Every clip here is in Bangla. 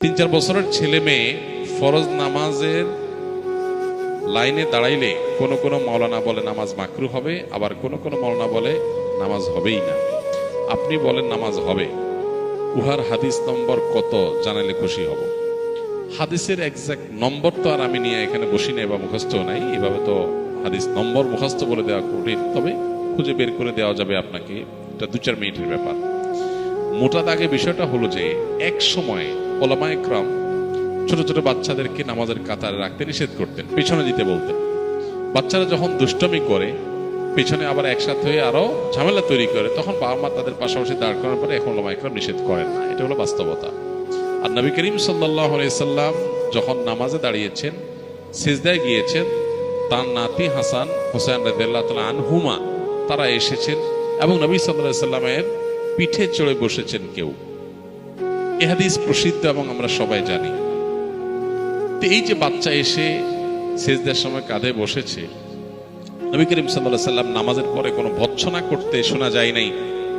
3-4 বছরের ছেলে মেয়ে ফরজ নামাজের লাইনে দাঁড়াইলে কোন কোন মাওলানা বলে নামাজ মাকরু হবে, আবার কোন কোন মাওলানা বলে নামাজ হবেই না। আপনি বলেন নামাজ হবে, উহার হাদিস নম্বর কত জানালে খুশি হব। হাদিসের এক্সাক্ট নম্বর তো আর আমি নিয়ে এখানে বসি নাই বা মুখস্থ নাই, এভাবে তো হাদিস নম্বর মুখস্থ বলে দেওয়া কঠিন, তবে খুঁজে বের করে দেওয়া যাবে আপনাকে। এটা 2-4 মিনিটের ব্যাপার। মোটা দাগে বিষয়টা হলো যে এক সময় ওলামায়ে কেরাম ছোট ছোট বাচ্চাদেরকে নামাজের কাতারে রাখতে নিষেধ করতেন, পিছনে দিতে বলতেন। বাচ্চারা যখন দুষ্টমি করে পিছনে আবার একসাথে হয়ে আরো ঝামেলা তৈরি করে, তখন বাবা মা তাদের পাশাপাশি দাঁড় করার পরে এখন ওলামায়ে কেরাম নিষেধ করেন না। এটা হলো বাস্তবতা। আর নবী করিম সাল্লাল্লাহু আলাইহি সাল্লাম যখন নামাজে দাঁড়িয়েছেন, সিজদায় গিয়েছেন, তার নাতি হাসান হোসেন রাদিয়াল্লাহু তাআলা আনহুমা তারা এসেছেন এবং নবী সাল্লাল্লাহু আলাইহি সাল্লামের পিঠে চড়ে বসেছেন কেউ। এ হাদিস প্রসিদ্ধ এবং আমরা সবাই জানি। তো এই যে বাচ্চা এসে সিজদার সময় কাঁধে বসেছে, নবী করিম সাল্লাল্লাহু আলাইহি সাল্লাম নামাজের পরে কোনো ভৎসনা করতে শোনা যায় নাই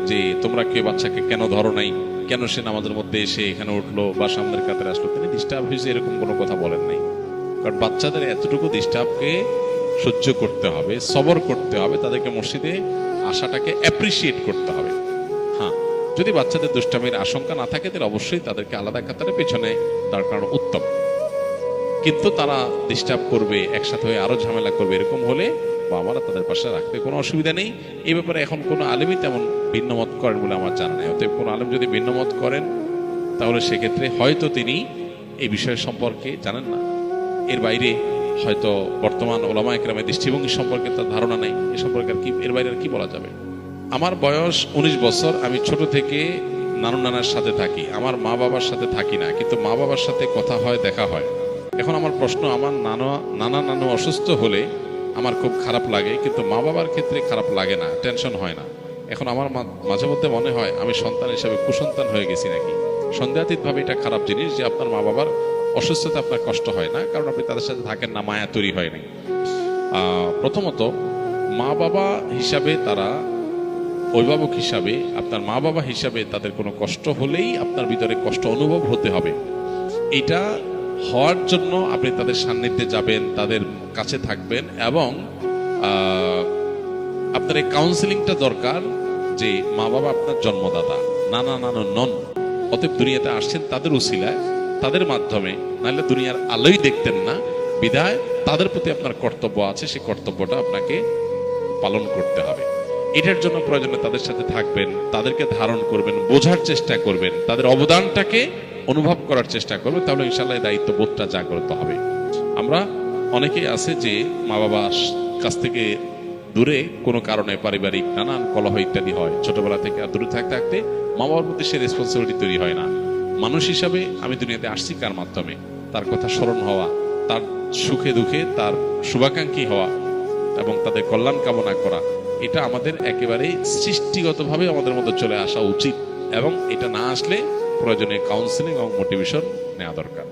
যে তোমরা কেউ বাচ্চাকে কেন ধরো নাই, কেন সে নামাজের মধ্যে এসে এখানে উঠলো বা সামনের কাতারে আসলো, তিনি ডিস্টার্ব হয়েছে এরকম কোনো কথা বলেন নাই। কারণ বাচ্চাদের এতটুকু ডিস্টার্বকে সহ্য করতে হবে, সবর করতে হবে, তাদেরকে মসজিদে আসাটাকে অ্যাপ্রিসিয়েট করতে হবে। হ্যাঁ, যদি বাচ্চাদের দুষ্টামির আশঙ্কা না থাকে তাহলে অবশ্যই তাদেরকে আলাদা কাতারে পেছনে দাঁড় করানো উত্তম। কিন্তু তারা ডিস্টার্ব করবে, একসাথে হয়ে আরো ঝামেলা করবে, এরকম হলে বাবারা তাদের পাশে রাখতে কোনো অসুবিধা নেই। এই ব্যাপারে এখন কোনো আলেমই তেমন ভিন্নমত করেন বলে আমার জানা নেই। অতএব কোনো আলেম যদি ভিন্নমত করেন তাহলে সেক্ষেত্রে হয়তো তিনি এই বিষয় সম্পর্কে জানেন না, এর বাইরে হয়তো বর্তমান ওলামায়ে কেরামের দৃষ্টিভঙ্গি সম্পর্কে তার ধারণা নেই। এ সম্পর্কে আর কি, এর বাইরে আর কি বলা যাবে। আমার বয়স 19 বছর। আমি ছোট থেকে নানু নানার সাথে থাকি, আমার মা বাবার সাথে থাকি না, কিন্তু মা বাবার সাথে কথা হয়, দেখা হয়। এখন আমার প্রশ্ন, আমার নানু অসুস্থ হলে আমার খুব খারাপ লাগে, কিন্তু মা বাবার ক্ষেত্রে খারাপ লাগে না, টেনশন হয় না। এখন আমার মাঝে মধ্যে মনে হয় আমি সন্তান হিসাবে কুসন্তান হয়ে গেছি নাকি। সন্দেহাতীত ভাবে এটা খারাপ জিনিস যে আপনার মা বাবার অসুস্থতা আপনার কষ্ট হয় না, কারণ আপনি তাদের সাথে থাকেন না, মায়া তৈরি হয়নি। প্রথমত মা বাবা হিসাবে তারা, অভিভাবক হিসাবে আপনার মা বাবা হিসাবে তাদের কোনো কষ্ট হলেই আপনার ভিতরে কষ্ট অনুভব হতে হবে। এটা হওয়ার জন্য আপনি তাদের সান্নিধ্যে যাবেন, তাদের কাছে থাকবেন এবং আপনার এই কাউন্সিলিংটা দরকার যে মা বাবা আপনার জন্মদাতা, নানা নানু নন, অতএব দুনিয়াতে আসছেন তাদের উসিলায়, তাদের মাধ্যমে, নাহলে দুনিয়ার আলোই দেখতেন না। বিধায় তাদের প্রতি আপনার কর্তব্য আছে, সেই কর্তব্যটা আপনাকে পালন করতে হবে। এটার জন্য প্রয়োজনে তাদের সাথে থাকবেন, তাদেরকে ধারণ করবেন, বোঝার চেষ্টা করবেন, তাদের অবদানটাকে অনুভব করার চেষ্টা করবেন, তাহলে ইনশাআল্লাহ এই দায়িত্ববোধটা জাগ্রত হবে। আমরা অনেকেই আছে যে মা বাবার কাছ থেকে দূরে কোনো কারণে পারিবারিক নানান কলহ ইত্যাদি হয়, ছোটবেলা থেকে আর দূরে থাকতে থাকতে মা বাবার প্রতি সে রেসপন্সিবিলিটি তৈরি হয় না। মানুষ হিসাবে আমি দুনিয়াতে আসছি কার মাধ্যমে, তার কথা স্মরণ হওয়া, তার সুখে দুঃখে তার শুভাকাঙ্ক্ষী হওয়া এবং তাদের কল্যাণ কামনা করা, এটা আমাদের একেবারে সৃষ্টিগতভাবে আমাদের মধ্যে চলে আসা উচিত এবং এটা না আসলে প্রয়োজনে কাউন্সিলিং এবং মোটিভেশন নেওয়া দরকার।